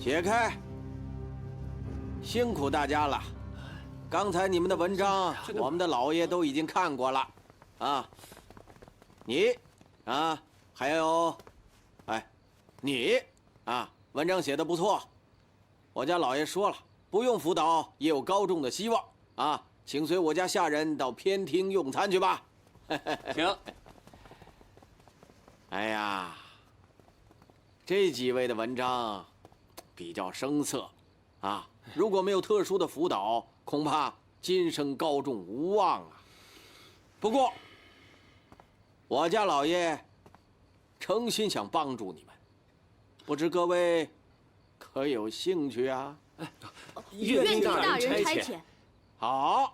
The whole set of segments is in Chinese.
解开。辛苦大家了。刚才你们的文章，我们的老爷都已经看过了。啊，你，啊，还有，哎，你，啊，文章写得不错。我家老爷说了，不用辅导也有高中的希望。啊，请随我家下人到偏厅用餐去吧。行。哎呀，这几位的文章比较生涩，啊，如果没有特殊的辅导，恐怕今生高中无望啊。不过，我家老爷诚心想帮助你们，不知各位可有兴趣啊？愿听大人差遣。好。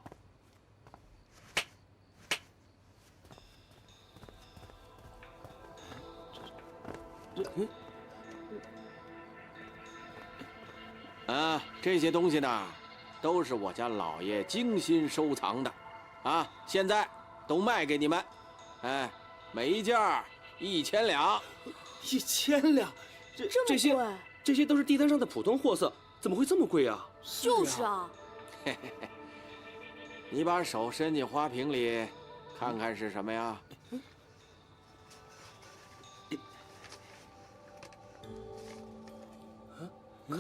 这些东西呢，都是我家老爷精心收藏的，啊，现在都卖给你们，哎，每一件1000两。1000两，这些都是地摊上的普通货色，怎么会这么贵啊？就是啊。你把手伸进花瓶里，看看是什么呀？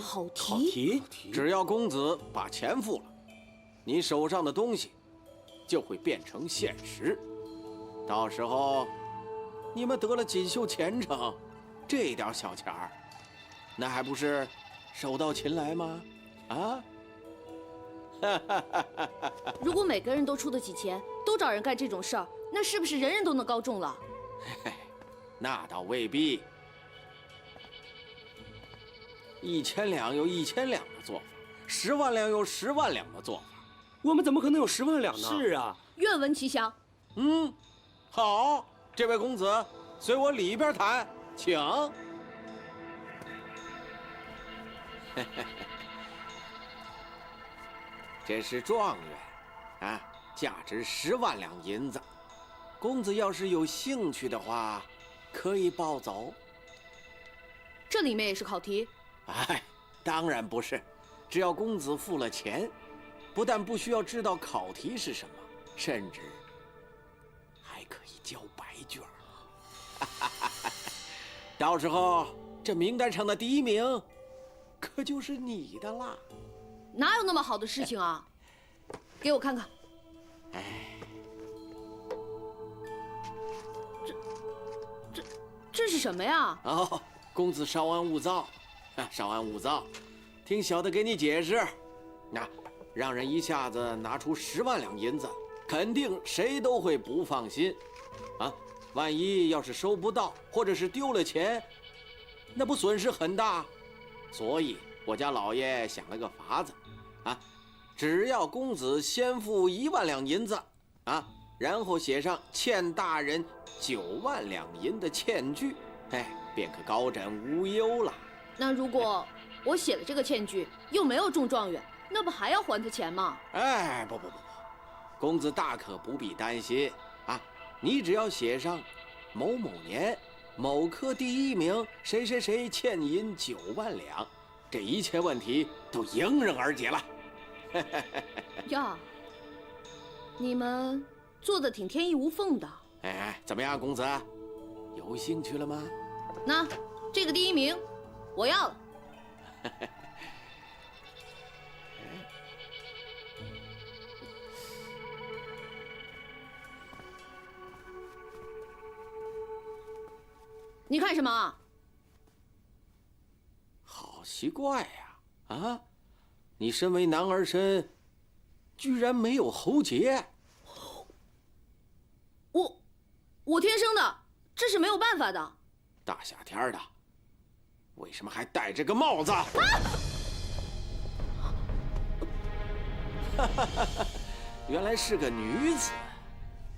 考题，只要公子把钱付了，你手上的东西就会变成现实。到时候，你们得了锦绣前程，这点小钱儿，那还不是手到擒来吗？啊！如果每个人都出得起钱，都找人干这种事儿，那是不是人人都能高中了？那倒未必。1000两有1000两的做法，10万两有10万两的做法。我们怎么可能有10万两呢？是啊，愿闻其详。好，这位公子，随我里边谈，请。这是状元，啊，价值10万两银子。公子要是有兴趣的话，可以抱走。这里面也是考题？哎，当然不是，只要公子付了钱，不但不需要知道考题是什么，甚至还可以交白卷。到时候这名单上的第1名，可就是你的啦。哪有那么好的事情啊？给我看看。哎，这是什么呀？哦，公子稍安勿躁，稍安勿躁，听小的给你解释。那让人一下子拿出10万两银子，肯定谁都会不放心，啊，万一要是收不到，或者是丢了钱，那不损失很大。所以我家老爷想了个法子，啊，只要公子先付1万两银子，啊，然后写上欠大人9万两银的欠据，哎，便可高枕无忧了。那如果我写了这个欠据，又没有中状元，那不还要还他钱吗？哎，不，公子大可不必担心啊！你只要写上某某年某科第1名谁谁谁欠银9万两，这一切问题都迎刃而解了。呀，你们做的挺天衣无缝的。哎，怎么样，公子，有兴趣了吗？那这个第1名，我要了。你看什么？好奇怪呀！啊，你身为男儿身，居然没有喉结。我天生的，这是没有办法的。大夏天的，为什么还戴着个帽子？原来是个女子。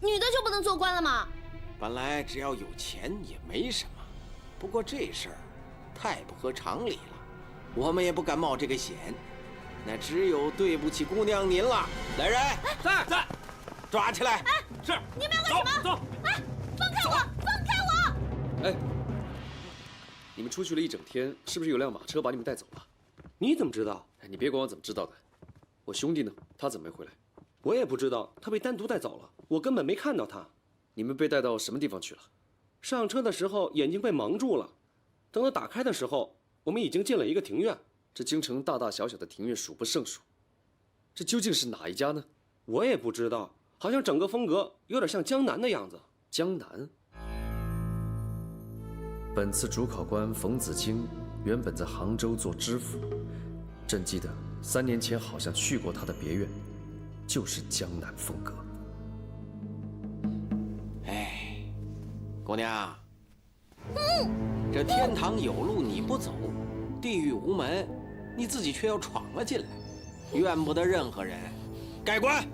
女的就不能做官了吗？本来只要有钱也没什么，不过这事儿太不合常理了，我们也不敢冒这个险。那只有对不起姑娘您了。来人，在，抓起来！哎，是。你们要干什么？走。哎，放开我！放开我！哎，你们出去了一整天，是不是有辆马车把你们带走了？你怎么知道？你别管我怎么知道的。我兄弟呢？他怎么没回来？我也不知道，他被单独带走了，我根本没看到他。你们被带到什么地方去了？上车的时候眼睛被蒙住了，等到打开的时候，我们已经进了一个庭院。这京城大大小小的庭院数不胜数，这究竟是哪一家呢？我也不知道，好像整个风格有点像江南的样子。江南。本次主考官冯子清原本在杭州做知府，朕记得3年前好像去过他的别院，就是江南风格。哎，姑娘，这天堂有路你不走，地狱无门，你自己却要闯了进来，怨不得任何人。改观。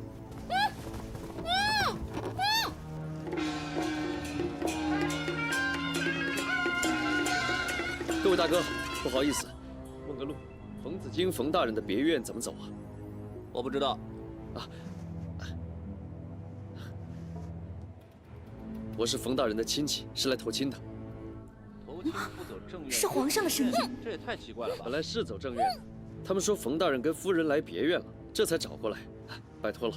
各位大哥，不好意思，问个路，冯子京冯大人的别院怎么走啊？我不知道。我是冯大人的亲戚，是来投亲的。投亲不走正院，是皇上的声音。这也太奇怪了吧！本来是走正院的，他们说冯大人跟夫人来别院了，这才找过来。拜托了。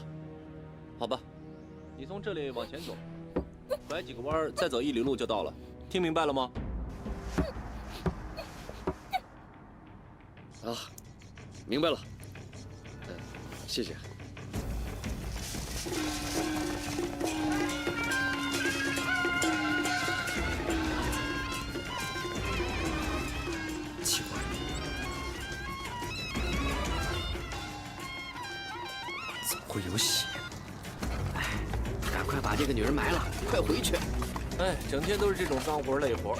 好吧，你从这里往前走，拐几个弯，再走1里路就到了。听明白了吗？啊，明白了。谢谢。奇怪，怎么会有血？哎，赶快把这个女人埋了，快回去！哎，整天都是这种脏活累活。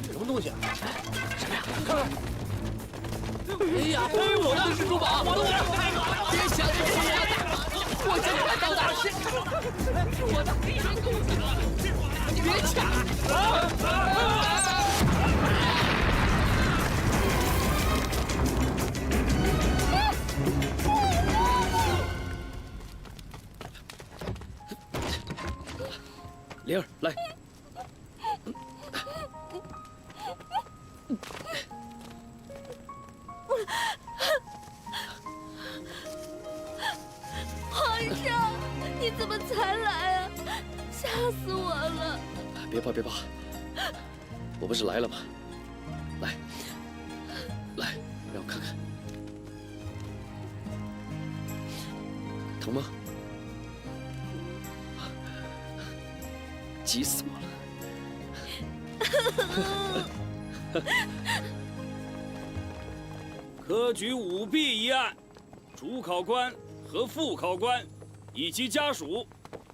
什么东西啊？什么呀？看看！哎呀，我的是珠宝，我的！别想着吃我，我这才到哪是我的？你别抢！灵儿，来。皇上，你怎么才来啊？吓死我了！别怕，别怕，我不是来了吗？来，来，让我看看，疼吗？急死我了！科举舞弊一案，主考官和副考官以及家属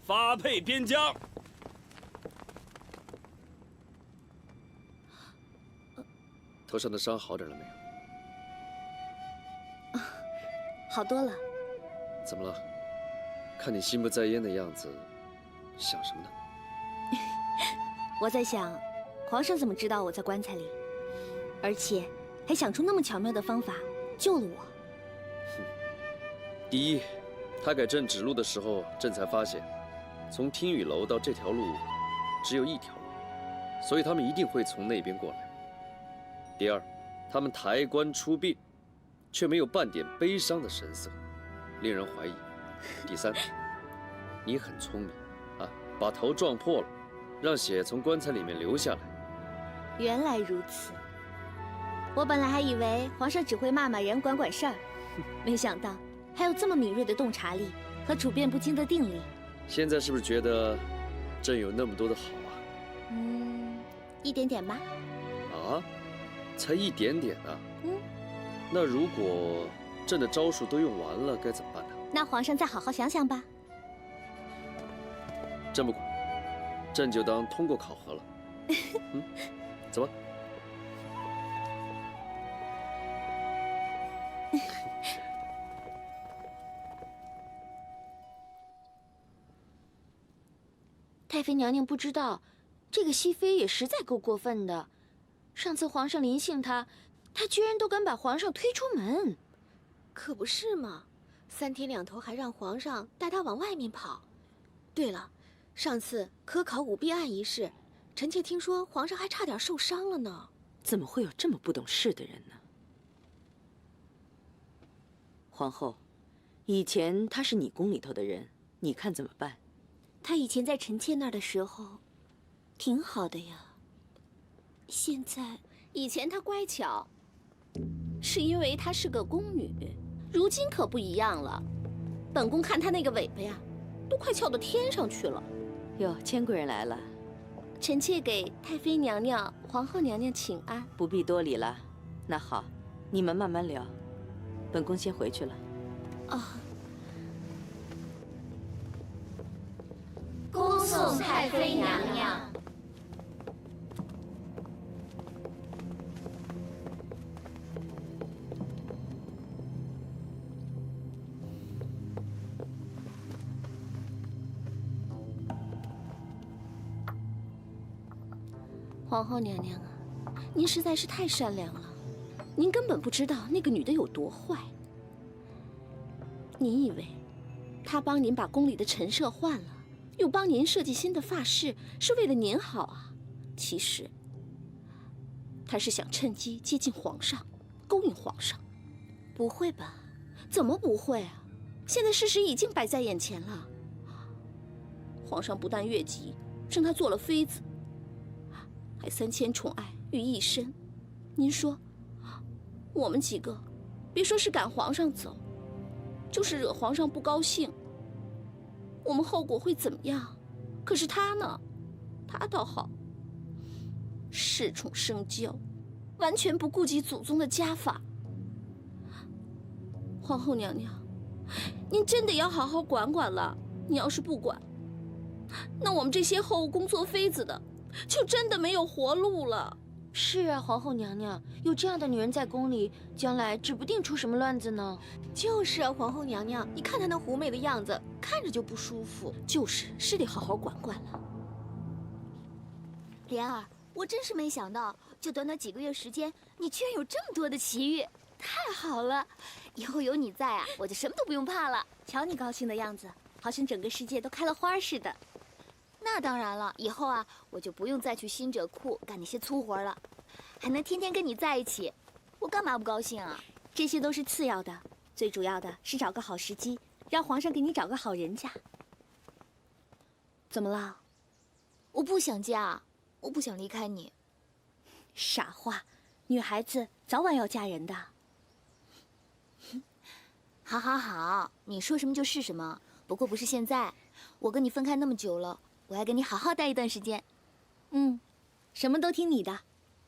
发配边疆。头上的伤好点了没有？好多了。怎么了？看你心不在焉的样子，想什么呢？我在想，皇上怎么知道我在棺材里，而且还想出那么巧妙的方法救了我。第一，他给朕指路的时候，朕才发现，从听雨楼到这条路只有一条路，所以他们一定会从那边过来。第二，他们抬棺出殡，却没有半点悲伤的神色，令人怀疑。第三，你很聪明，啊，把头撞破了，让血从棺材里面流下来。原来如此，我本来还以为皇上只会骂骂人、管管事儿，没想到还有这么敏锐的洞察力和处变不惊的定力。现在是不是觉得朕有那么多的好啊？一点点吧。啊，才一点点啊？那如果朕的招数都用完了，该怎么办呢？那皇上再好好想想吧。朕不管，朕就当通过考核了。走吧。太妃娘娘不知道，这个熹妃也实在够过分的。上次皇上临幸她，她居然都敢把皇上推出门。可不是嘛，3天2头还让皇上带她往外面跑。对了，上次科考舞弊案一事，臣妾听说皇上还差点受伤了呢。怎么会有这么不懂事的人呢？皇后，以前他是你宫里头的人，你看怎么办？他以前在臣妾那儿的时候，挺好的呀。现在，以前他乖巧，是因为她是个宫女，如今可不一样了。本宫看她那个尾巴呀，都快翘到天上去了。哟，千贵人来了，臣妾给太妃娘娘、皇后娘娘请安。不必多礼了。那好，你们慢慢聊，本宫先回去了。哦，恭送太妃娘娘。皇后娘娘啊，您实在是太善良了，您根本不知道那个女的有多坏。您以为她帮您把宫里的陈设换了，又帮您设计新的发饰，是为了您好啊？其实，她是想趁机接近皇上，勾引皇上。不会吧？怎么不会啊？现在事实已经摆在眼前了。皇上不但越级，升她做了妃子，还3000宠爱于一身。您说，我们几个，别说是赶皇上走，就是惹皇上不高兴，我们后果会怎么样？可是他呢？他倒好，恃宠生骄，完全不顾及祖宗的家法。皇后娘娘，您真的要好好管管了。你要是不管，那我们这些后宫做妃子的，就真的没有活路了。是啊，皇后娘娘，有这样的女人在宫里，将来指不定出什么乱子呢。就是啊，皇后娘娘，你看她那狐媚的样子，看着就不舒服。是得好好管管了。莲儿，我真是没想到，就短短几个月时间，你居然有这么多的奇遇，太好了！以后有你在啊，我就什么都不用怕了。瞧你高兴的样子，好像整个世界都开了花似的。那当然了，以后啊，我就不用再去新者库干那些粗活了，还能天天跟你在一起，我干嘛不高兴啊？这些都是次要的，最主要的是找个好时机，让皇上给你找个好人家。怎么了？我不想嫁，我不想离开你。傻话，女孩子早晚要嫁人的。好好好，你说什么就是什么，不过不是现在，我跟你分开那么久了。我要跟你好好待一段时间。什么都听你的。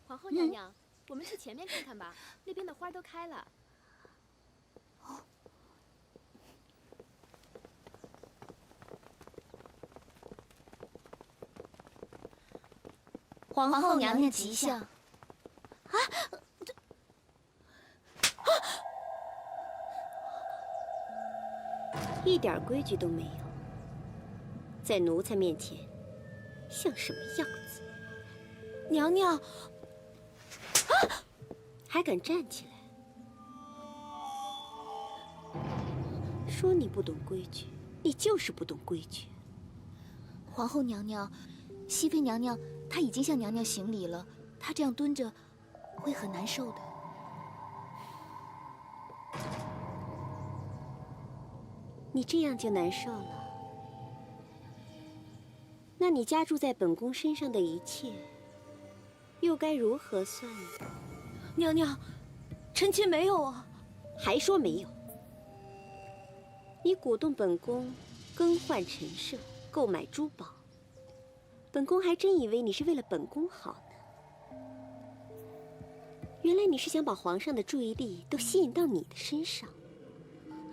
皇后娘娘，我们去前面看看吧，那边的花都开了。皇后娘娘吉祥。一点规矩都没有，在奴才面前像什么样子？娘娘，还敢站起来？说你不懂规矩，你就是不懂规矩。皇后娘娘，熹妃娘娘她已经向娘娘行礼了，她这样蹲着会很难受的。你这样就难受了？那你加注在本宫身上的一切，又该如何算呢？娘娘，臣妾没有啊！还说没有？你鼓动本宫更换陈设，购买珠宝，本宫还真以为你是为了本宫好呢。原来你是想把皇上的注意力都吸引到你的身上。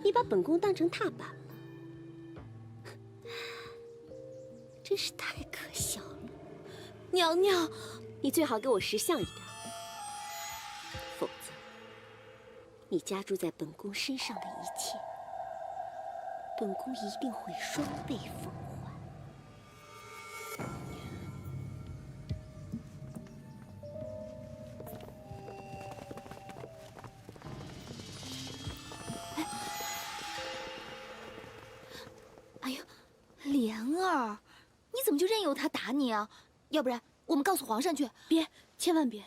你把本宫当成踏板了，真是太可笑了。娘娘，你最好给我识相一点，否则你加注在本宫身上的一切，本宫一定会双倍奉还。莲儿，你怎么就任由他打你啊？要不然我们告诉皇上去。别，千万别。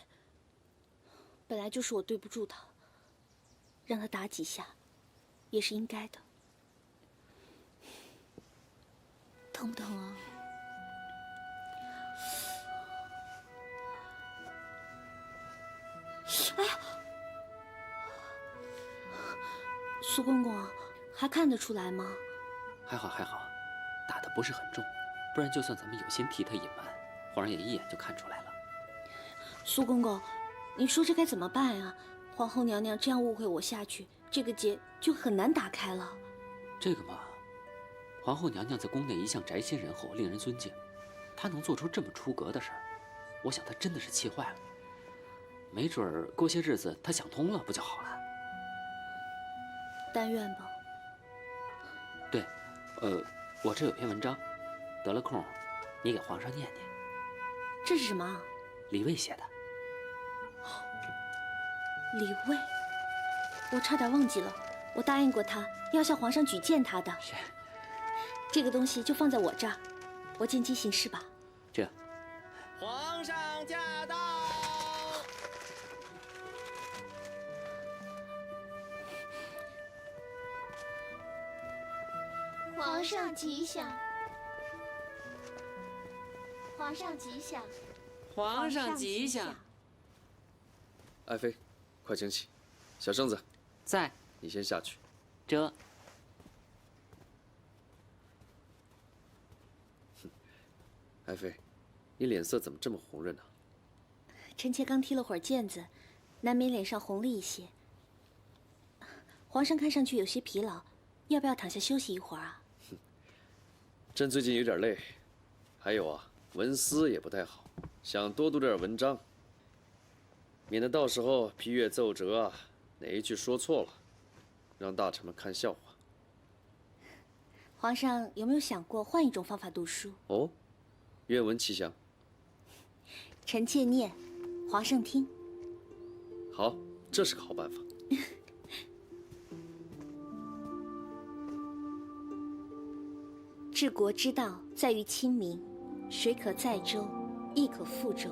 本来就是我对不住他，让他打几下，也是应该的。疼不疼啊？哎呀，苏公公，还看得出来吗？还好还好，打的不是很重，不然就算咱们有心替他隐瞒，皇上也一眼就看出来了。苏公公，你说这该怎么办啊？皇后娘娘这样误会我下去，这个结就很难打开了。这个嘛，皇后娘娘在宫内一向宅心仁厚，令人尊敬，她能做出这么出格的事儿，我想她真的是气坏了。没准儿过些日子她想通了，不就好了？但愿吧。对，我这有篇文章，得了空，你给皇上念念。这是什么啊？李卫写的。李卫，我差点忘记了，我答应过他要向皇上举荐他的。是。这个东西就放在我这儿，我见机行事吧。这。皇上驾到！皇上吉祥！皇上吉祥！皇上吉祥！爱妃，快请起。小圣子，在。你先下去。这。爱妃，你脸色怎么这么红润呢？臣妾刚踢了会儿毽子，难免脸上红了一些。皇上看上去有些疲劳，要不要躺下休息一会儿啊？朕最近有点累，还有啊，文思也不太好，想多读点文章，免得到时候批阅奏折啊，哪一句说错了，让大臣们看笑话。皇上有没有想过换一种方法读书？哦，愿闻其详。臣妾念，皇上听。好，这是个好办法。治国之道在于亲民，水可载舟，亦可覆舟。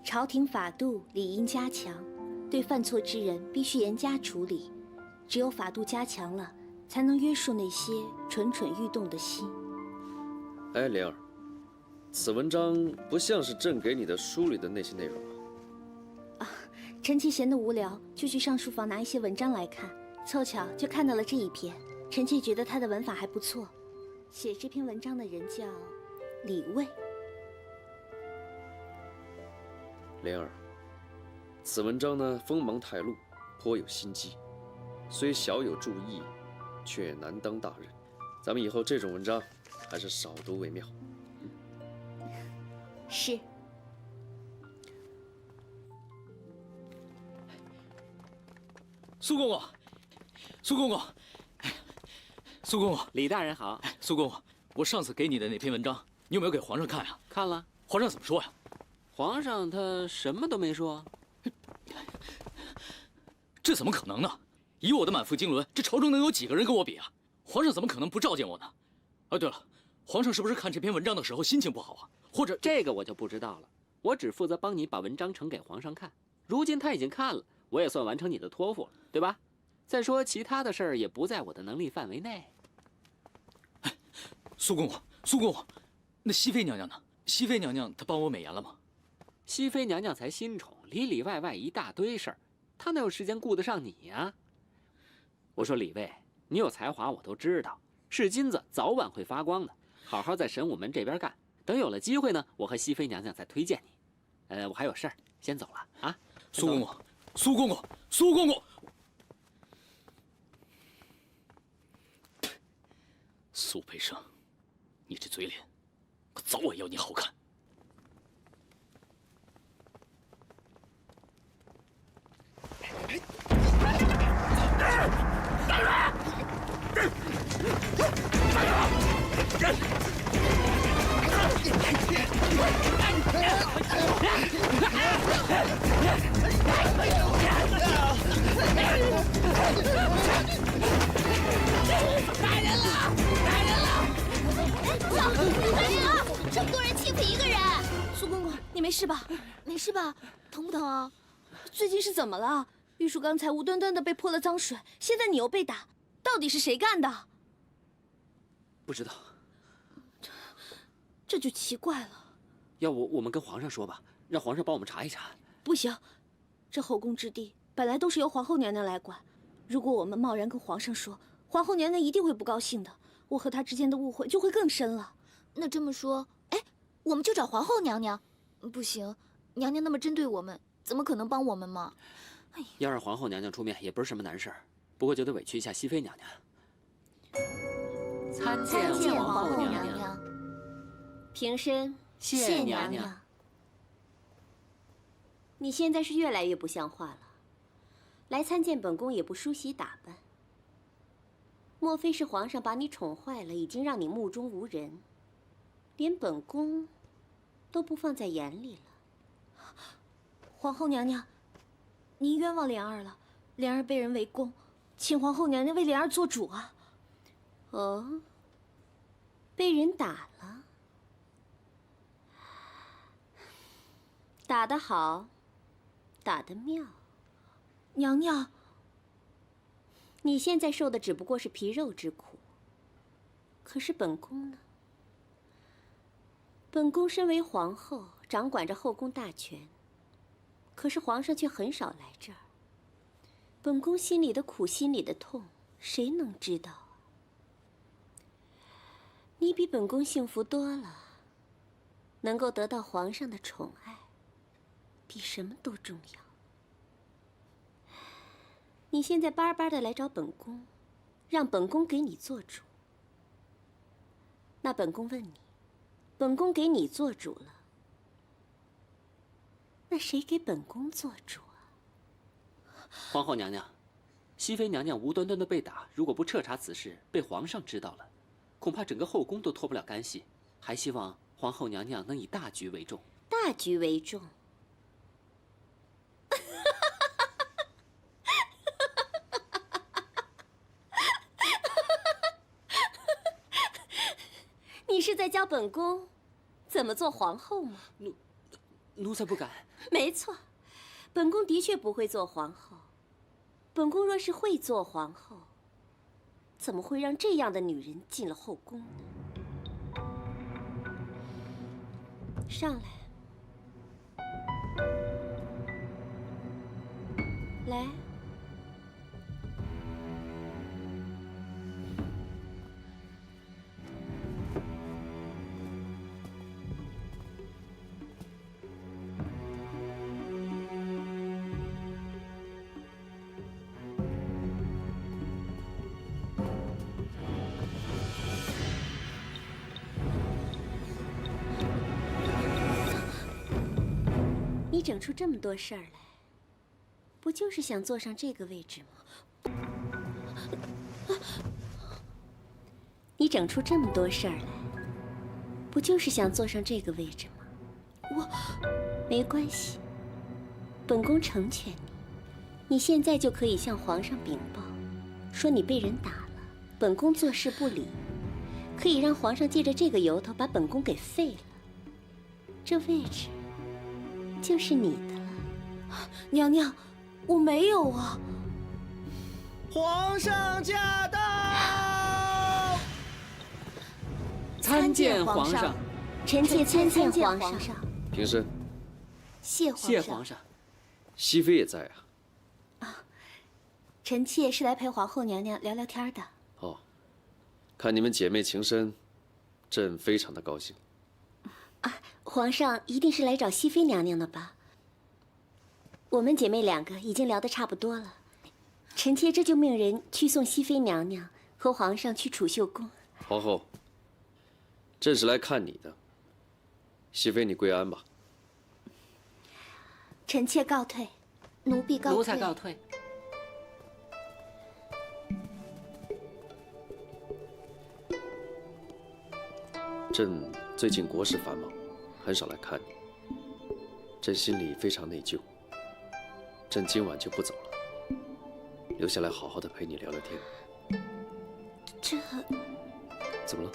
朝廷法度理应加强，对犯错之人必须严加处理。只有法度加强了，才能约束那些蠢蠢欲动的心。哎，莲儿，此文章不像是朕给你的书里的那些内容啊。臣妾闲得无聊，就去上书房拿一些文章来看，凑巧就看到了这一篇。臣妾觉得他的文法还不错。写这篇文章的人叫李卫。莲儿，此文章呢锋芒太露，颇有心机，虽小有注意，却难当大任。咱们以后这种文章还是少读为妙。是。苏公公，苏公公，苏公公，李大人好。苏公公，我上次给你的那篇文章，你有没有给皇上看呀？看了。皇上怎么说呀？皇上他什么都没说。这怎么可能呢？以我的满腹经纶，这朝中能有几个人跟我比啊？皇上怎么可能不召见我呢？啊，对了，皇上是不是看这篇文章的时候心情不好啊？或者这个我就不知道了。我只负责帮你把文章呈给皇上看。如今他已经看了，我也算完成你的托付了，对吧？再说其他的事儿也不在我的能力范围内。哎，苏公公，苏公公，那熹妃娘娘呢？熹妃娘娘她帮我美言了吗？熹妃娘娘才新宠，里里外外一大堆事儿，她哪有时间顾得上你呀？我说李卫，你有才华我都知道，是金子早晚会发光的，好好在神武门这边干，等有了机会呢，我和熹妃娘娘再推荐你。我还有事儿，先走了啊。苏公公，苏公公，苏公公，苏培盛，你这嘴脸，可早晚要你好看。事吧？没事吧？疼不疼啊？最近是怎么了？玉树刚才无端端的被泼了脏水，现在你又被打，到底是谁干的？不知道。这就奇怪了。要不我们跟皇上说吧，让皇上帮我们查一查。不行，这后宫之地本来都是由皇后娘娘来管，如果我们贸然跟皇上说，皇后娘娘一定会不高兴的，我和她之间的误会就会更深了。那这么说，哎，我们就找皇后娘娘。不行，娘娘那么针对我们，怎么可能帮我们嘛？要让皇后娘娘出面也不是什么难事儿，不过就得委屈一下熹妃娘娘。参见皇后娘娘。平身。谢娘娘。你现在是越来越不像话了，来参见本宫也不梳洗打扮。莫非是皇上把你宠坏了，已经让你目中无人，连本宫都不放在眼里了？皇后娘娘，您冤枉莲儿了，莲儿被人围攻，请皇后娘娘为莲儿做主啊！哦，被人打了，打得好，打得妙。娘娘，你现在受的只不过是皮肉之苦，可是本宫呢？本宫身为皇后，掌管着后宫大权，可是皇上却很少来这儿。本宫心里的苦，心里的痛，谁能知道啊？你比本宫幸福多了，能够得到皇上的宠爱，比什么都重要。你现在巴巴的来找本宫，让本宫给你做主。那本宫问你，本宫给你做主了，那谁给本宫做主啊？皇后娘娘，熹妃娘娘无端端的被打，如果不彻查此事，被皇上知道了，恐怕整个后宫都脱不了干系。还希望皇后娘娘能以大局为重。大局为重。你是在教本宫怎么做皇后吗？奴才不敢。没错，本宫的确不会做皇后。本宫若是会做皇后，怎么会让这样的女人进了后宫呢？上来，来。你整出这么多事儿来，不就是想坐上这个位置吗？你整出这么多事儿来，不就是想坐上这个位置吗？没关系，本宫成全你。你现在就可以向皇上禀报，说你被人打了，本宫坐视不理，可以让皇上借着这个由头把本宫给废了。这位置就是你的了。娘娘，我没有啊。皇上驾到！参见皇上。臣妾参见皇上。平身。谢皇上。谢皇上。熹妃也在啊。臣妾是来陪皇后娘娘聊聊天的。哦，看你们姐妹情深，朕非常的高兴。皇上一定是来找熹妃娘娘的吧？我们姐妹两个已经聊得差不多了，臣妾这就命人去送熹妃娘娘和皇上去储秀宫。皇后，朕是来看你的。熹妃，你归安吧。臣妾告退。奴婢告退。奴才告退。朕最近国事繁忙，很少来看你，朕心里非常内疚。朕今晚就不走了，留下来好好的陪你聊聊天。这怎么了？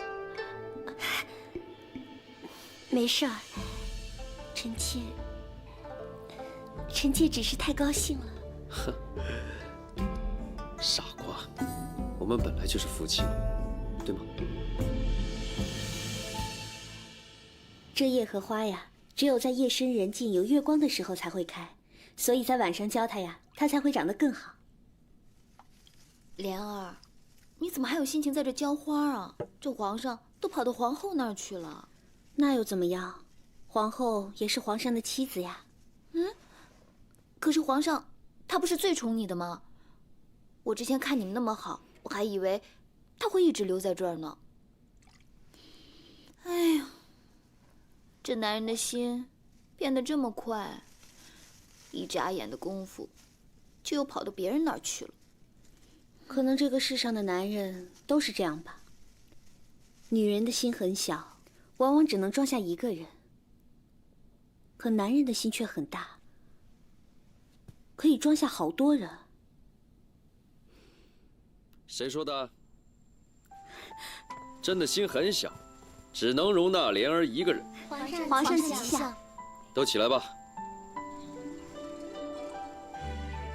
没事儿，臣妾只是太高兴了。哼，傻瓜，我们本来就是夫妻嘛，对吗？这夜荷花呀，只有在夜深人静、有月光的时候才会开，所以在晚上浇它呀，它才会长得更好。莲儿，你怎么还有心情在这浇花啊？这皇上都跑到皇后那儿去了。那又怎么样？皇后也是皇上的妻子呀。可是皇上他不是最宠你的吗？我之前看你们那么好，我还以为他会一直留在这儿呢。哎呀，这男人的心变得这么快，一眨眼的功夫就又跑到别人那儿去了。可能这个世上的男人都是这样吧。女人的心很小，往往只能装下一个人，可男人的心却很大，可以装下好多人。谁说的？朕的心很小，只能容纳莲儿一个人。皇上吉祥。都起来吧，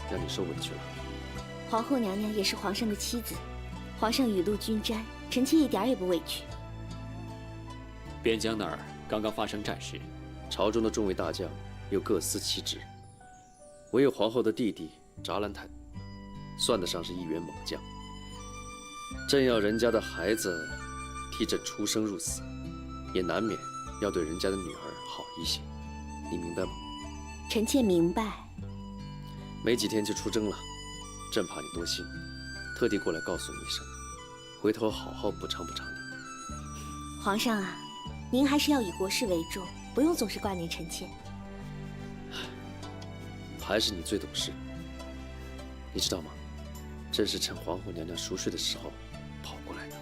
让你受委屈了。皇后娘娘也是皇上的妻子，皇上雨露均沾，臣妾一点也不委屈。边疆那儿刚刚发生战事，朝中的众位大将又各司其职，唯有皇后的弟弟扎兰坦，算得上是一员猛将。朕要人家的孩子替朕出生入死，也难免要对人家的女儿好一些，你明白吗？臣妾明白。没几天就出征了，朕怕你多心，特地过来告诉你一声，回头好好补偿补偿你。皇上啊，您还是要以国事为重，不用总是挂念臣妾。还是你最懂事。你知道吗？朕是趁皇后娘娘熟睡的时候跑过来的，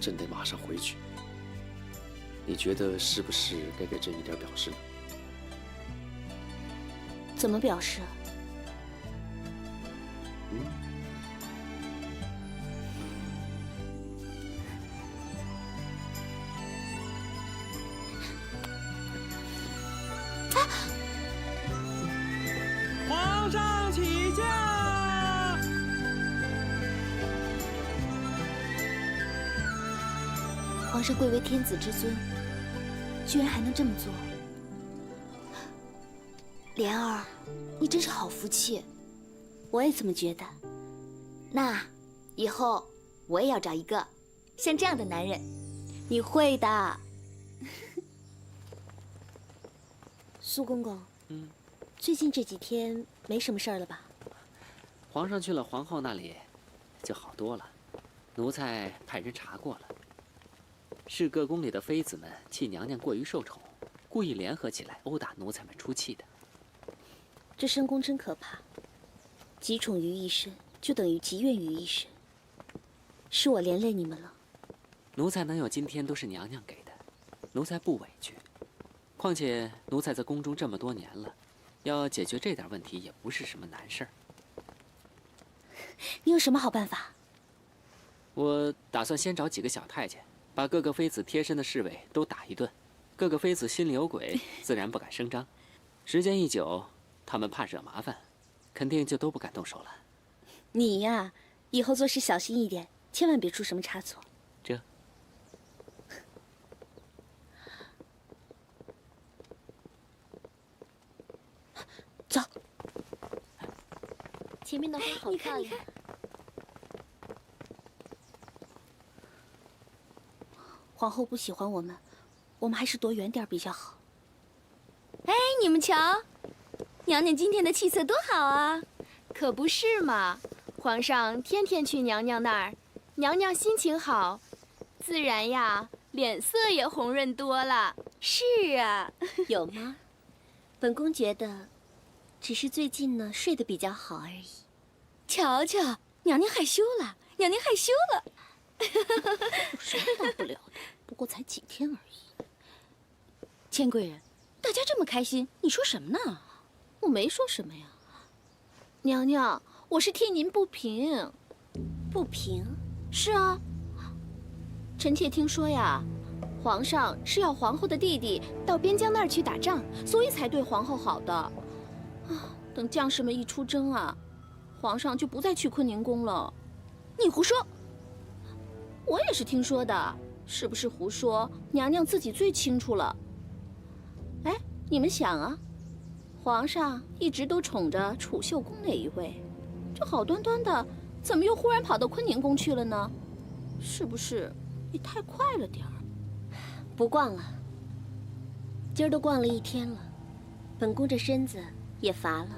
朕得马上回去。你觉得是不是该给朕一点表示呢？怎么表示？皇上起驾！皇上贵为天子之尊，居然还能这么做。莲儿，你真是好福气。我也这么觉得。那以后我也要找一个像这样的男人。你会的。苏公公，最近这几天没什么事儿了吧？皇上去了皇后那里，就好多了。奴才派人查过了，是各宫里的妃子们弃娘娘过于受宠，故意联合起来殴打奴才们出气的。这深宫真可怕，集宠于一身，就等于集怨于一身。是我连累你们了。奴才能有今天都是娘娘给的，奴才不委屈。况且奴才在宫中这么多年了，要解决这点问题也不是什么难事儿。你有什么好办法？我打算先找几个小太监，把各个妃子贴身的侍卫都打一顿，各个妃子心里有鬼，自然不敢声张。时间一久，他们怕惹麻烦，肯定就都不敢动手了。你呀，以后做事小心一点，千万别出什么差错。这。走。前面的花好漂亮。皇后不喜欢我们，我们还是躲远点比较好。哎，你们瞧，娘娘今天的气色多好啊！可不是嘛，皇上天天去娘娘那儿，娘娘心情好，自然呀，脸色也红润多了。是啊，有吗？本宫觉得，只是最近呢睡得比较好而已。瞧瞧，娘娘害羞了，娘娘害羞了。有什么大不了的？不过才几天而已。千贵人，大家这么开心，你说什么呢？我没说什么呀。娘娘，我是替您不平。不平？是啊。臣妾听说呀，皇上是要皇后的弟弟到边疆那儿去打仗，所以才对皇后好的。啊，等将士们一出征啊，皇上就不再去坤宁宫了。你胡说！我也是听说的，是不是胡说？娘娘自己最清楚了。哎，你们想啊，皇上一直都宠着储秀宫那一位，这好端端的，怎么又忽然跑到坤宁宫去了呢？是不是也太快了点儿？不逛了，今儿都逛了一天了，本宫这身子也乏了。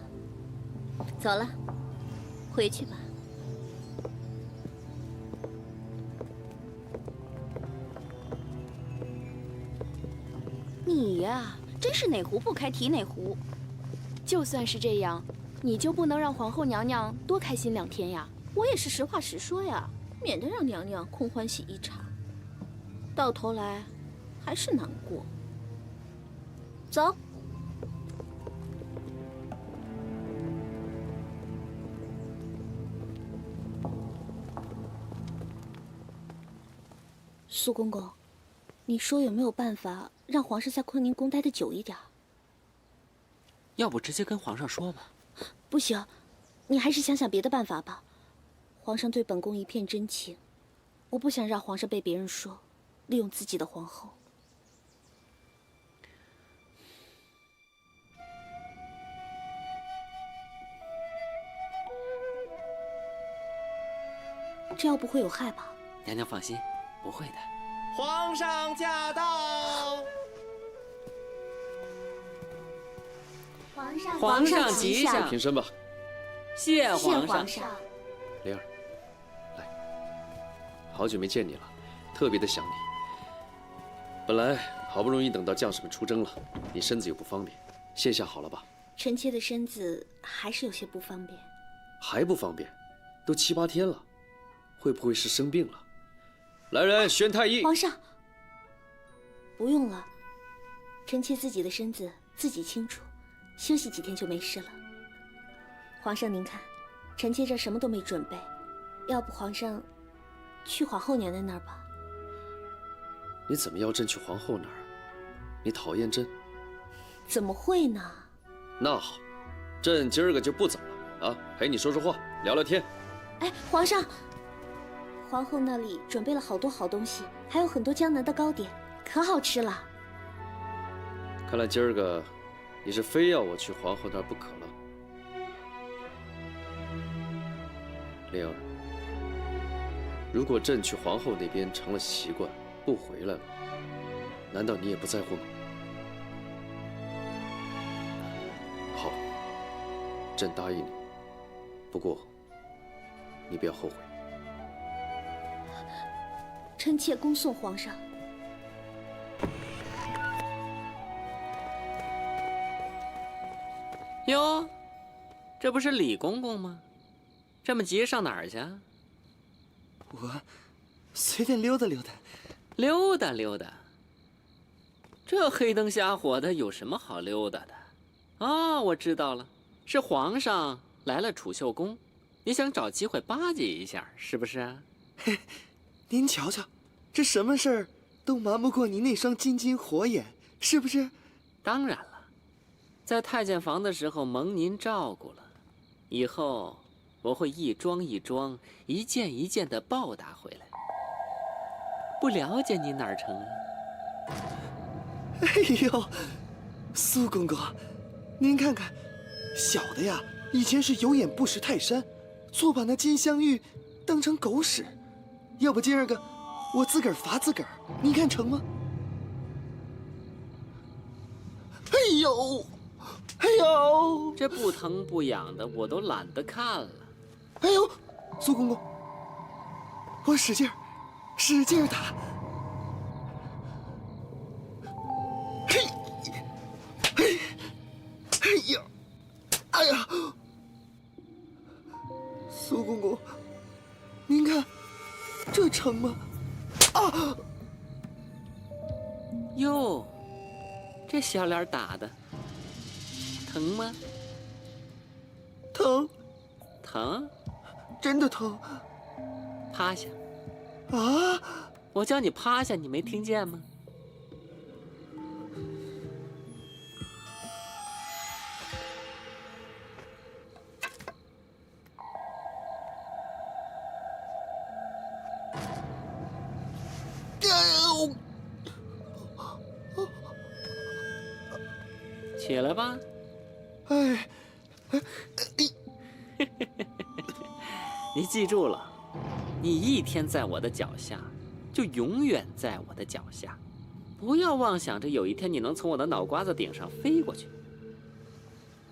走了，回去吧。你呀，真是哪壶不开提哪壶。就算是这样，你就不能让皇后娘娘多开心2天呀？我也是实话实说呀，免得让娘娘空欢喜一场，到头来还是难过。走。苏公公，你说有没有办法让皇上在坤宁宫待得久一点？要不直接跟皇上说吧？不行，你还是想想别的办法吧。皇上对本宫一片真情，我不想让皇上被别人说利用自己的皇后。这样不会有害吧？娘娘放心，不会的。皇上驾到！皇上吉祥！平身吧。谢皇上。灵儿，来，好久没见你了，特别的想你。本来好不容易等到将士们出征了，你身子又不方便，现下好了吧？臣妾的身子还是有些不方便。还不方便？都7、8天了，会不会是生病了？来人，宣太医。皇上，不用了，臣妾自己的身子自己清楚，休息几天就没事了。皇上您看，臣妾这什么都没准备，要不皇上去皇后娘娘那儿吧？你怎么要朕去皇后那儿？你讨厌朕？怎么会呢？那好，朕今儿个就不走了啊，陪你说说话，聊聊天。哎，皇上，皇后那里准备了好多好东西，还有很多江南的糕点，可好吃了。看来今儿个你是非要我去皇后那儿不可了。灵儿，如果朕去皇后那边成了习惯，不回来了，难道你也不在乎吗？好，朕答应你，不过你不要后悔。臣妾恭送皇上。哟，这不是李公公吗？这么急上哪儿去？我随便溜达溜达。溜达溜达。这黑灯瞎火的，有什么好溜达的？哦，我知道了，是皇上来了储秀宫，你想找机会巴结一下，是不是啊？您瞧瞧，这什么事儿都瞒不过您那双金睛火眼，是不是？当然了，在太监房的时候蒙您照顾了，以后我会一桩一桩、一件一件的报答回来。不了解您哪儿成啊？哎呦，苏公公，您看看，小的呀，以前是有眼不识泰山，错把那金镶玉当成狗屎。要不今儿个我自个儿罚自个儿，您看成吗？哎呦，哎呦，这不疼不痒的，我都懒得看了。哎呦，苏公公，我使劲儿，使劲儿打。嘿，嘿，哎呀，哎呀，苏公公，您看。这成吗？啊！哟，这小脸打的，疼吗？疼。疼？真的疼。趴下。啊！我叫你趴下，你没听见吗？起来吧。哎，你记住了，你一天在我的脚下，就永远在我的脚下。不要妄想着有一天你能从我的脑瓜子顶上飞过去。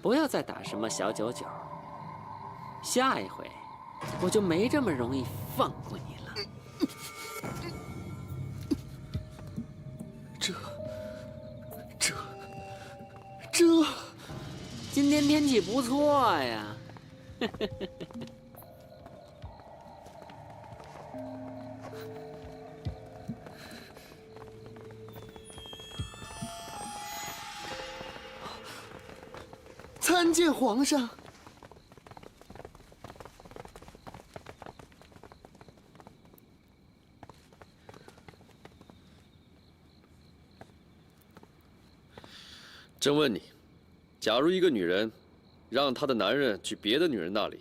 不要再打什么小九九，下一回我就没这么容易放过你了。这，今天天气不错呀。参见皇上。朕问你，假如一个女人让她的男人去别的女人那里，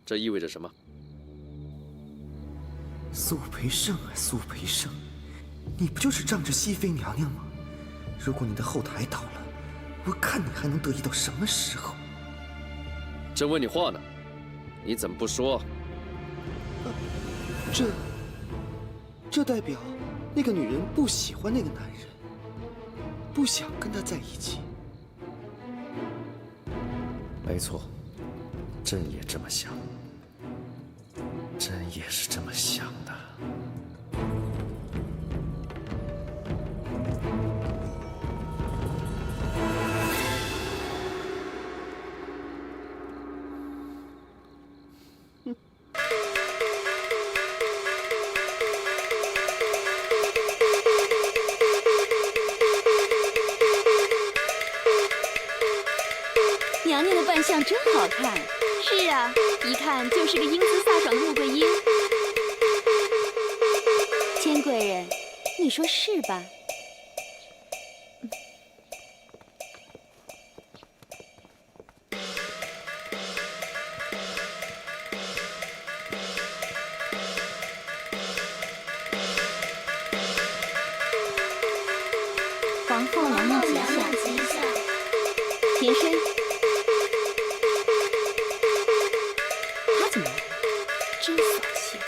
这意味着什么？苏培盛啊，苏培盛，你不就是仗着熹妃娘娘吗？如果你的后台倒了，我看你还能得意到什么时候？朕问你话呢，你怎么不说？这代表那个女人不喜欢那个男人，不想跟他在一起。没错，朕也这么想，朕也是这么想的。娘娘的扮相真好看。是啊，一看就是个英姿飒爽的穆桂英。千贵人，你说是吧？皇后娘娘吉祥。田生，他怎么了？真扫兴。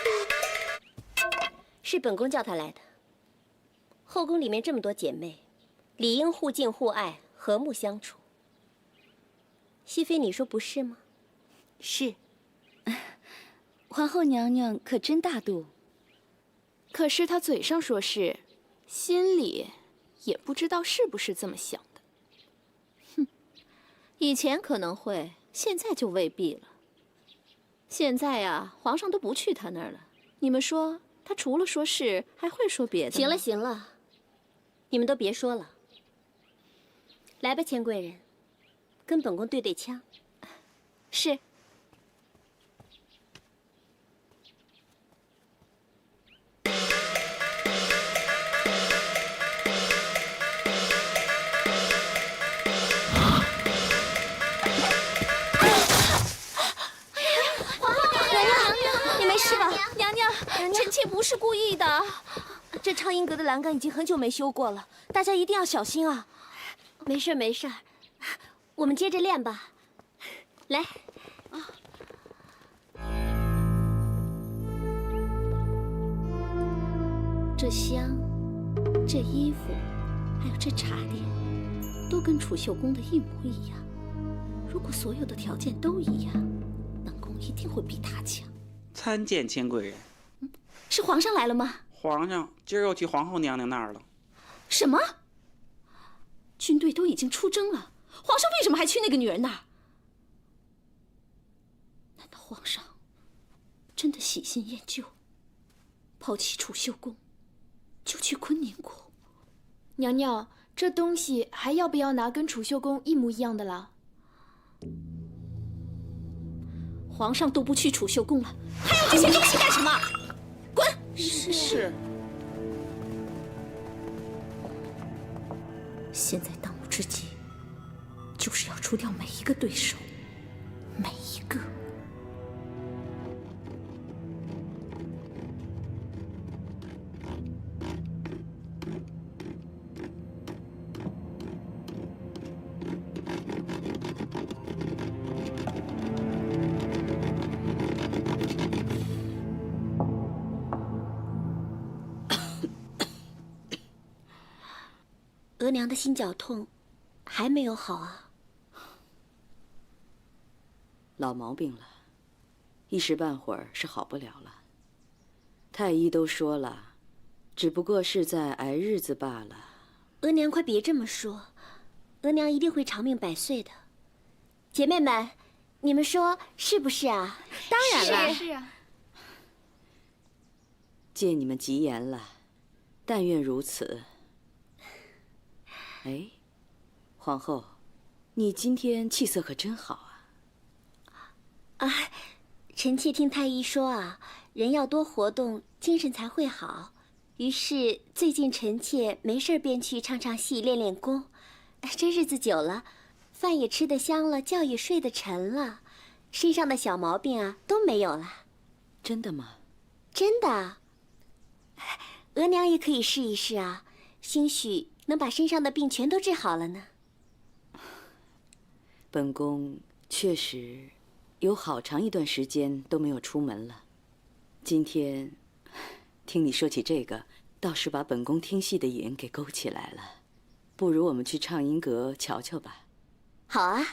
是本宫叫他来的。后宫里面这么多姐妹，理应互敬互爱，和睦相处。熹妃，你说不是吗？是。皇后娘娘可真大度。可是她嘴上说是，心里也不知道是不是这么想的。哼，以前可能会，现在就未必了。现在呀，皇上都不去她那儿了。你们说，她除了说是，还会说别的吗？行了行了，你们都别说了。来吧，千贵人，跟本宫对对枪。是。是吧，娘娘，臣妾不是故意的。这畅音阁的栏杆已经很久没修过了，大家一定要小心啊！没事没事，我们接着练吧。来，这香，这衣服，还有这茶点，都跟储秀宫的一模一样。如果所有的条件都一样，本宫一定会比他强。参见千贵人。是皇上来了吗？皇上今儿又去皇后娘娘那儿了。什么？军队都已经出征了，皇上为什么还去那个女人那儿？难道皇上真的喜新厌旧，抛弃储秀宫，就去坤宁宫？娘娘，这东西还要不要拿跟储秀宫一模一样的了？皇上都不去储秀宫了，还要这些东西干什么？滚！是。现在当务之急，就是要除掉每一个对手，每一个。额娘的心绞痛还没有好啊？老毛病了，一时半会儿是好不了了。太医都说了，只不过是在挨日子罢了。额娘，快别这么说，额娘一定会长命百岁的。姐妹们，你们说是不是啊？当然了，是啊。借你们吉言了，但愿如此。哎，皇后，你今天气色可真好啊！臣妾听太医说啊，人要多活动，精神才会好。于是最近臣妾没事便去唱唱戏，练练功。这日子久了，饭也吃得香了，觉也睡得沉了，身上的小毛病啊都没有了。真的吗？真的。额娘也可以试一试啊，兴许能把身上的病全都治好了呢。本宫确实有好长一段时间都没有出门了。今天听你说起这个，倒是把本宫听戏的瘾给勾起来了。不如我们去畅音阁瞧瞧吧。好啊。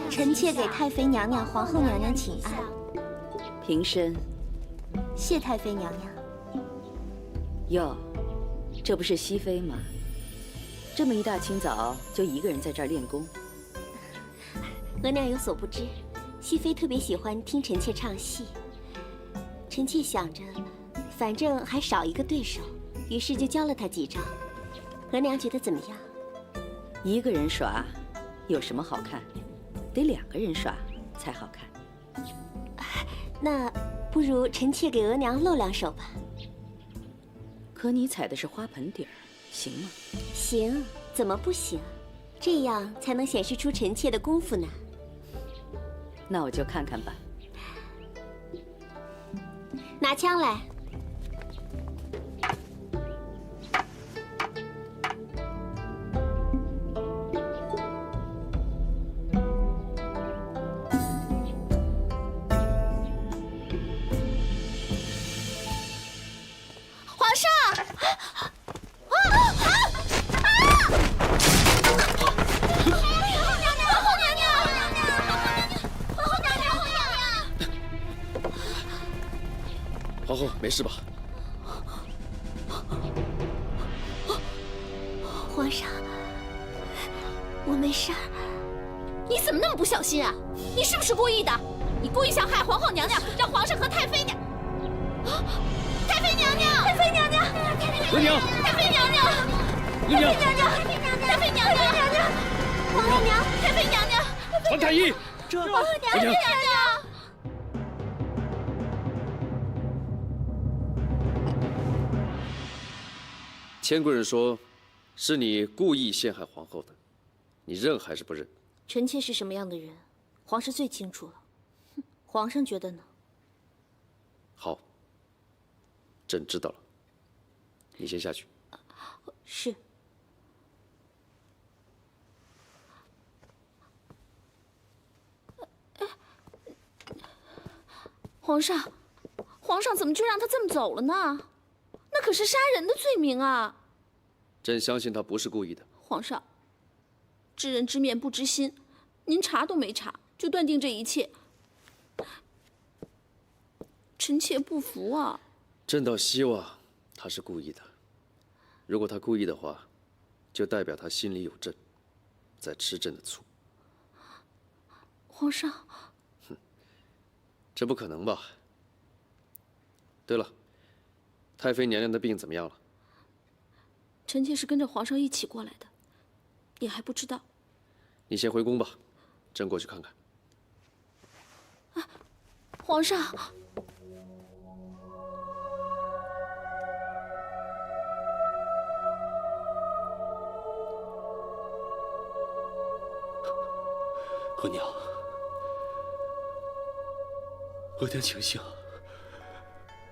臣妾给太妃娘娘、皇后娘娘请安。平身。谢太妃娘娘。哟，这不是熹妃吗？这么一大清早就一个人在这儿练功。额娘有所不知，熹妃特别喜欢听臣妾唱戏。臣妾想着，反正还少一个对手，于是就教了她几招。额娘觉得怎么样？一个人耍有什么好看？得两个人耍才好看。那不如臣妾给额娘露两手吧。可你踩的是花盆底儿，行吗？行，怎么不行？这样才能显示出臣妾的功夫呢。那我就看看吧。拿枪来。皇上！皇后，没事吧？皇上，我没事儿。你怎么那么不小心啊？你是不是故意的？你故意想害皇后娘娘，让皇上和太妃娘……太妃娘娘！太妃娘娘！额娘！太妃娘娘！额娘！太妃娘娘！皇后娘！太妃娘娘！传太医！皇后娘娘！千贵人说，是你故意陷害皇后的，你认还是不认？臣妾是什么样的人，皇上最清楚了。皇上觉得呢？好，朕知道了。你先下去。是。皇上，皇上怎么就让他这么走了呢？那可是杀人的罪名啊！朕相信他不是故意的。皇上，知人知面不知心，您查都没查就断定这一切，臣妾不服啊！朕倒希望他是故意的。如果他故意的话，就代表他心里有朕，在吃朕的醋。皇上，这不可能吧？对了，太妃娘娘的病怎么样了？臣妾是跟着皇上一起过来的，也还不知道。你先回宫吧，朕过去看看。皇上，额娘，额娘，请醒，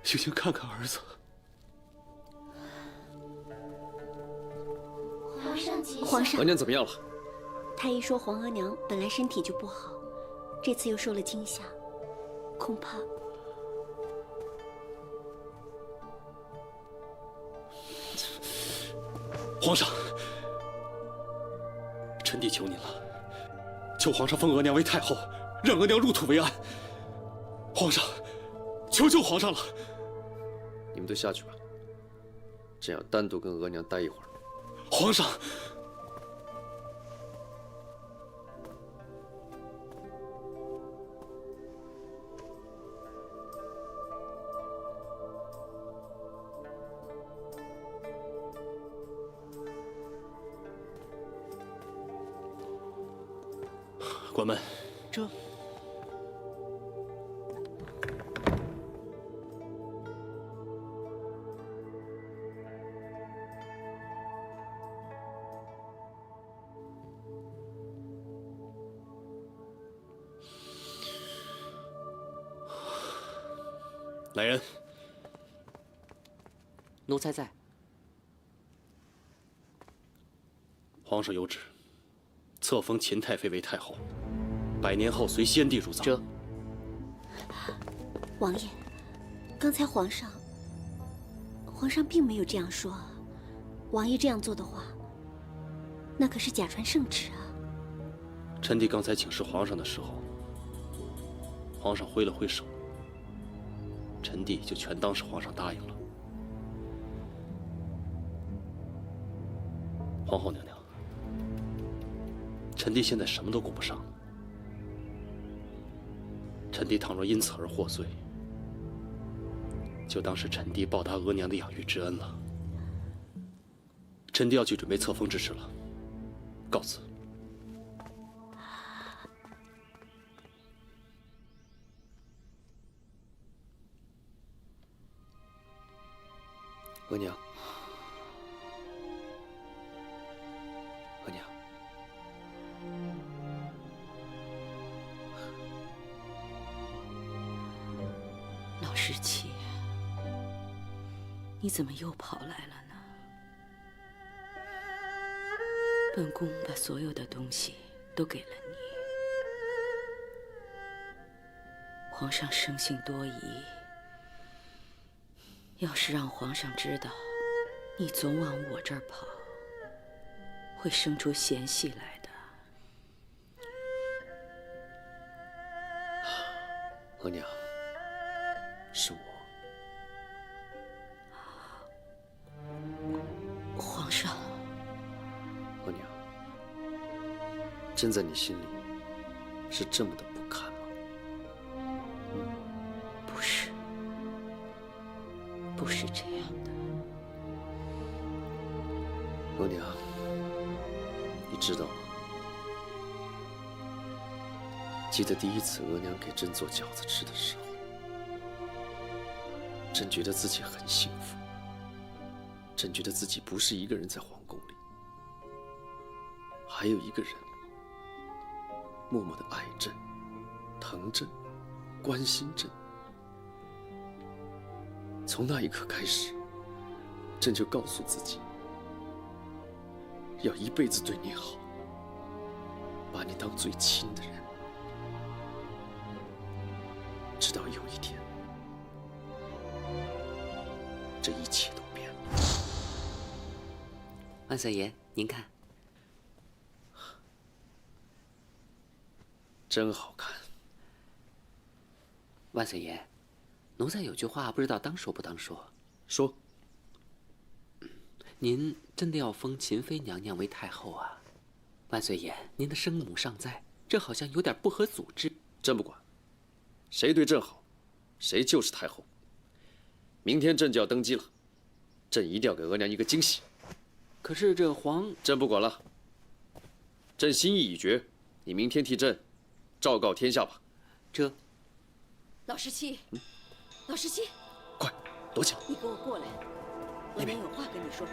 醒看看儿子。皇皇上，额娘怎么样了？太医说皇额娘本来身体就不好，这次又受了惊吓，恐怕……皇上，臣弟求您了，求皇上封额娘为太后，让额娘入土为安。皇上，求求皇上了！你们都下去吧，朕要单独跟额娘待一会儿。皇上。 关门。这。来人。奴才在。皇上有旨，册封秦太妃为太后。 100年后随先帝入葬。这，王爷，刚才皇上并没有这样说。王爷这样做的话，那可是假传圣旨啊。臣弟刚才请示皇上的时候，皇上挥了挥手，臣弟就全当是皇上答应了。皇后娘娘，臣弟现在什么都顾不上了。 臣弟倘若因此而获罪，就当是臣弟报答额娘的养育之恩了。臣弟要去准备册封之事了，告辞。额娘，额娘。 老十七，你怎么又跑来了呢？本宫把所有的东西都给了你。皇上生性多疑，要是让皇上知道你总往我这儿跑，会生出嫌隙来的。额娘。 是我，皇上。额娘，朕在你心里是这么的不堪吗？不是，不是这样的。额娘，你知道吗？记得第一次额娘给朕做饺子吃的时候。 朕觉得自己很幸福，朕觉得自己不是一个人在皇宫里，还有一个人默默地爱朕、疼朕、关心朕。从那一刻开始，朕就告诉自己，要一辈子对你好，把你当最亲的人，直到有一天。 这一切都变了。万岁爷，您看，真好看。万岁爷，奴才有句话不知道当说不当说。说。您真的要封秦妃娘娘为太后啊？万岁爷，您的生母尚在，这好像有点不合祖制。朕不管，谁对朕好，谁就是太后。 明天朕就要登基了，朕一定要给额娘一个惊喜。可是这朕不管了，朕心意已决，你明天替朕昭告天下吧。这，老十七，老十七，快躲起来！你给我过来，额娘有话跟你说。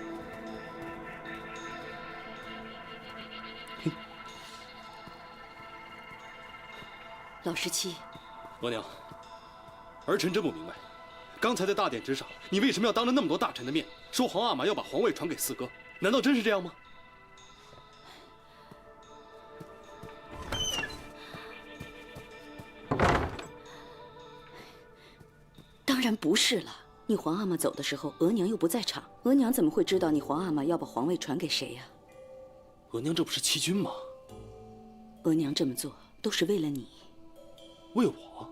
老十七，额娘，儿臣真不明白。 刚才在大殿之上，你为什么要当着那么多大臣的面说皇阿玛要把皇位传给四哥？难道真是这样吗？然不是了。你皇阿玛走的时候，额娘又不在场，额娘怎么会知道你皇阿玛要把皇位传给谁呀？额娘这不是欺君吗？额娘这么做都是为了你。为我？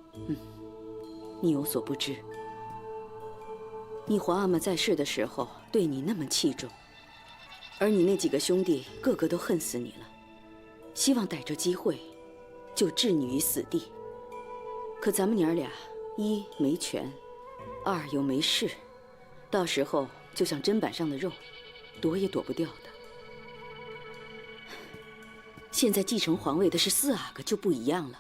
你有所不知，你皇阿玛在世的时候对你那么器重，而你那几个兄弟个个都恨死你了，希望逮着机会就置你于死地。可咱们娘俩，一没权，二又没势，到时候就像砧板上的肉，躲也躲不掉的。现在继承皇位的是4阿哥，就不一样了。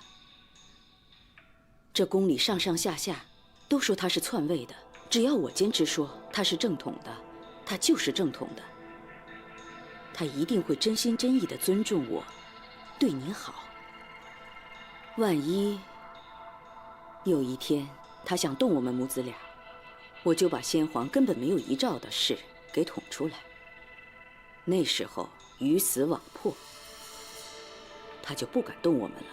这宫里上上下下都说他是篡位的，只要我坚持说他是正统的，他就是正统的。他一定会真心真意地尊重我，对你好。万一有一天他想动我们母子俩，我就把先皇根本没有遗诏的事给捅出来。那时候鱼死网破，他就不敢动我们了。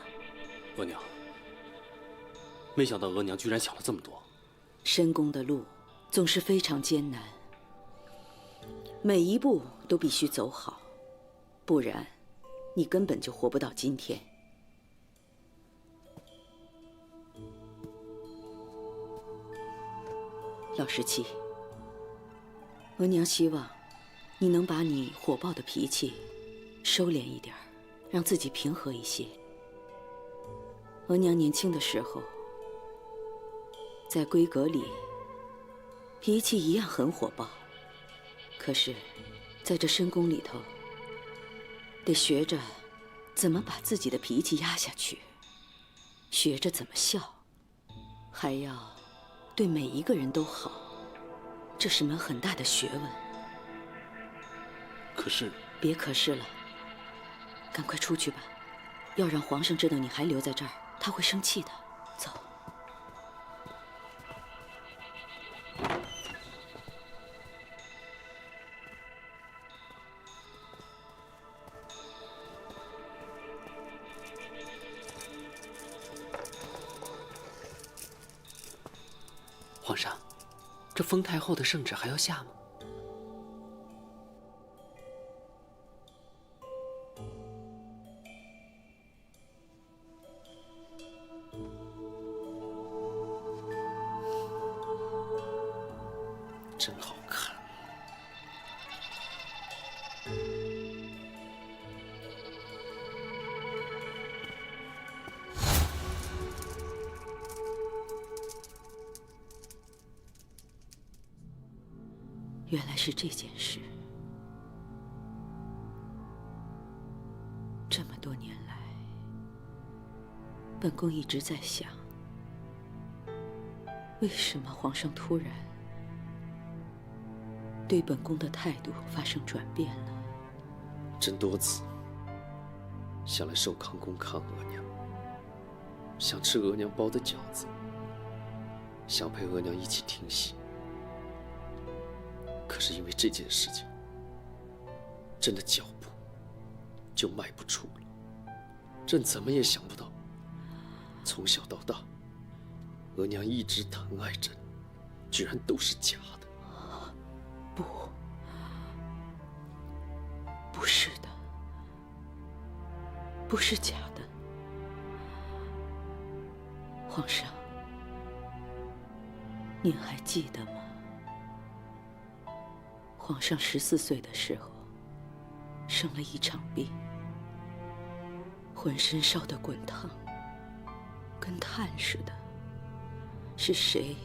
额娘，没想到额娘居然想了这么多。深宫的路总是非常艰难，每一步都必须走好，不然你根本就活不到今天。老17，额娘希望你能把你火爆的脾气收敛一点，让自己平和一些。额娘年轻的时候，在闺阁里脾气一样很火爆，可是在这深宫里头，得学着怎么把自己的脾气压下去，学着怎么笑，还要对每一个人都好，这是门很大的学问。可是……别可是了，赶快出去吧，要让皇上知道你还留在这儿，他会生气的。走。皇上，这封太后的圣旨还要下吗？真好看。原来是这件事。这么多年来，本宫一直在想，为什么皇上突然对本宫的态度发生转变了？朕多次想来寿康宫看额娘，想吃额娘包的饺子，想陪额娘一起听戏。可是因为这件事情，朕的脚步就迈不出了。朕怎么也想不到，从小到大，额娘一直疼爱朕，居然都是假的。不是的，不是假的。皇上，您还记得吗？皇上14岁的时候，生了一场病，浑身烧得滚烫，跟炭似的。是谁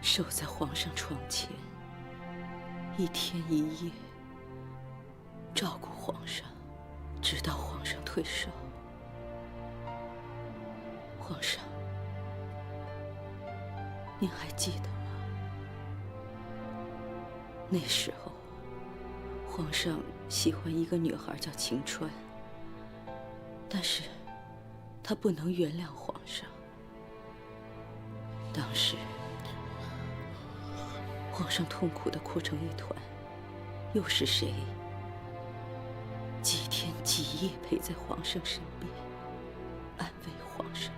守在皇上床前，一天一夜照顾皇上，直到皇上退烧？皇上，您还记得吗？那时候，皇上喜欢一个女孩叫晴川，但是他不能原谅皇上。当时，皇上痛苦地哭成一团，又是谁几天几夜陪在皇上身边，安慰皇上？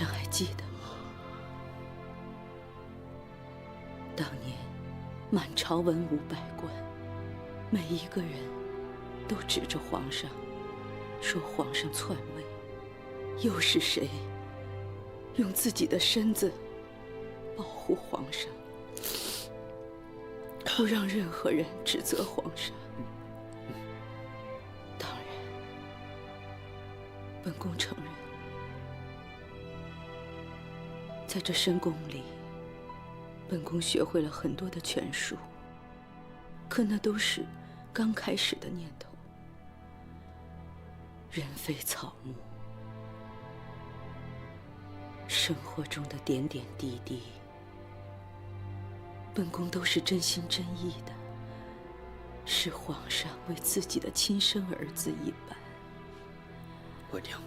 上还记得，当年满朝文武百官，每一个人都指着皇上，说皇上篡位。又是谁用自己的身子保护皇上，不让任何人指责皇上？当然，本宫承认，在这深宫里，本宫学会了很多的权术，可那都是刚开始的念头。人非草木，生活中的点点滴滴，本宫都是真心真意的，视皇上为自己的亲生儿子一般。额娘，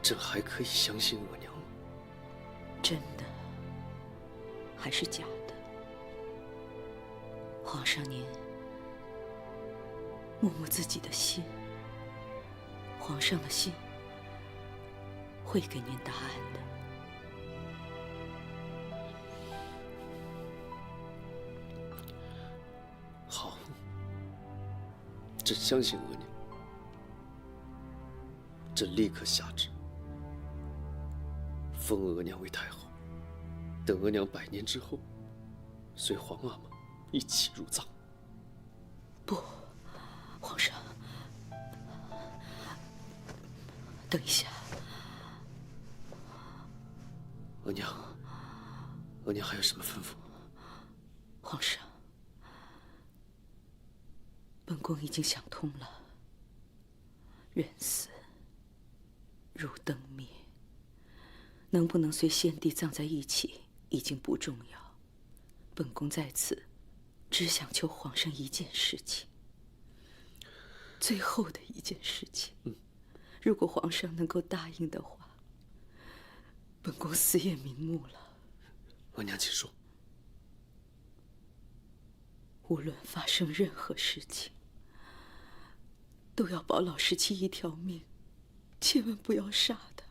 朕还可以相信额娘吗？真的还是假的？皇上您摸摸自己的心，皇上的心会给您答案的。好，朕相信额娘。朕立刻下旨，封额娘为太后。等额娘100年之后，随皇阿玛一起入葬。不，皇上，等一下。额娘，额娘还有什么吩咐？皇上，本宫已经想通了，人死如灯灭，能不能随先帝葬在一起已经不重要。本宫在此只想求皇上一件事情，最后的一件事情。如果皇上能够答应的话，本宫死也瞑目了。额娘，请说。无论发生任何事情，都要保老17一条命，千万不要杀他。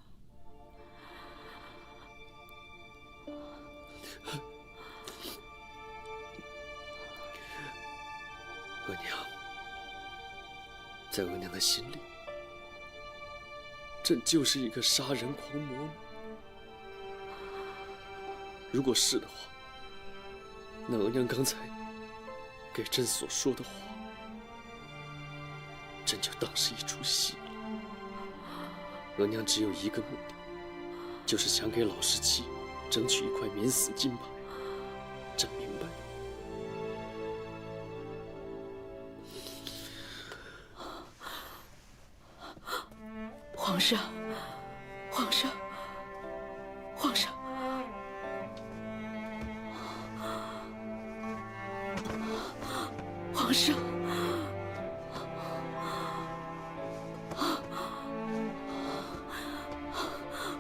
额娘，在额娘的心里，朕就是一个杀人狂魔吗？如果是的话，那额娘刚才给朕所说的话，朕就当是一出戏了。额娘只有一个目的，就是想给老17争取一块免死金牌。朕明白。皇上，皇上，皇上，皇上，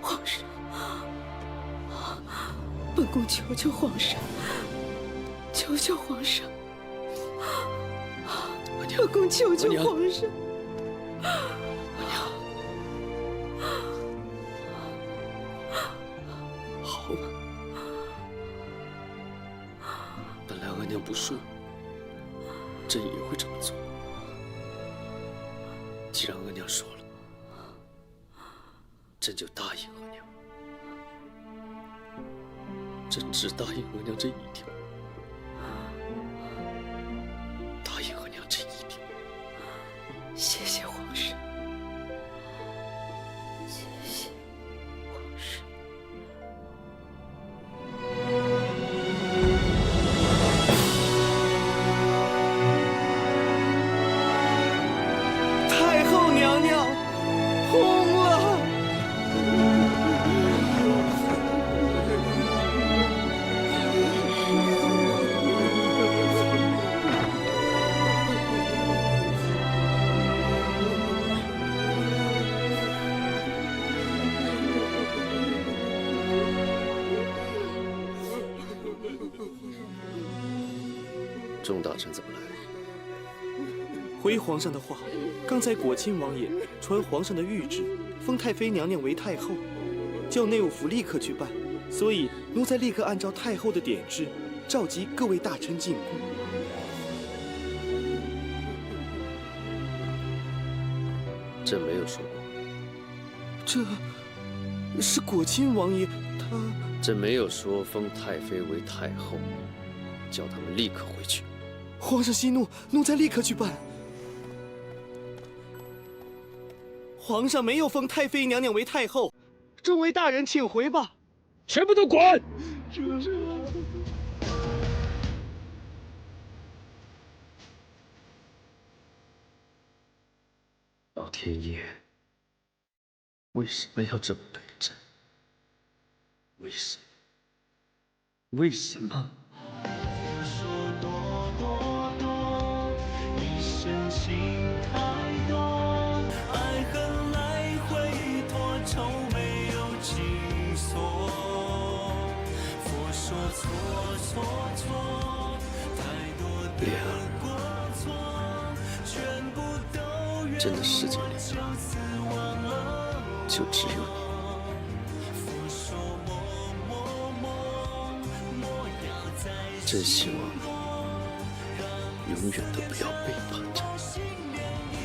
皇上，本宫求求皇上，求求皇上，本宫求求皇上。好吧，本来额娘不说，朕也会这么做。既然额娘说了，朕就答应额娘。朕只答应额娘这一条，答应额娘这一条。谢谢皇上，谢谢皇上。太后娘娘红了！众大臣怎么来了？回皇上的话，刚才果亲王爷传皇上的谕旨，封太妃娘娘为太后，叫内务府立刻去办。所以奴才立刻按照太后的典制，召集各位大臣进宫。朕没有说过。这是果亲王爷他。朕没有说封太妃为太后，叫他们立刻回去。皇上息怒，奴才立刻去办。皇上没有封太妃娘娘为太后，众位大人请回吧。全部都滚！老天爷，为什么要这么对朕？为什么？为什么？莲儿，朕的世界里就只有你。朕希望永远都不要背叛朕。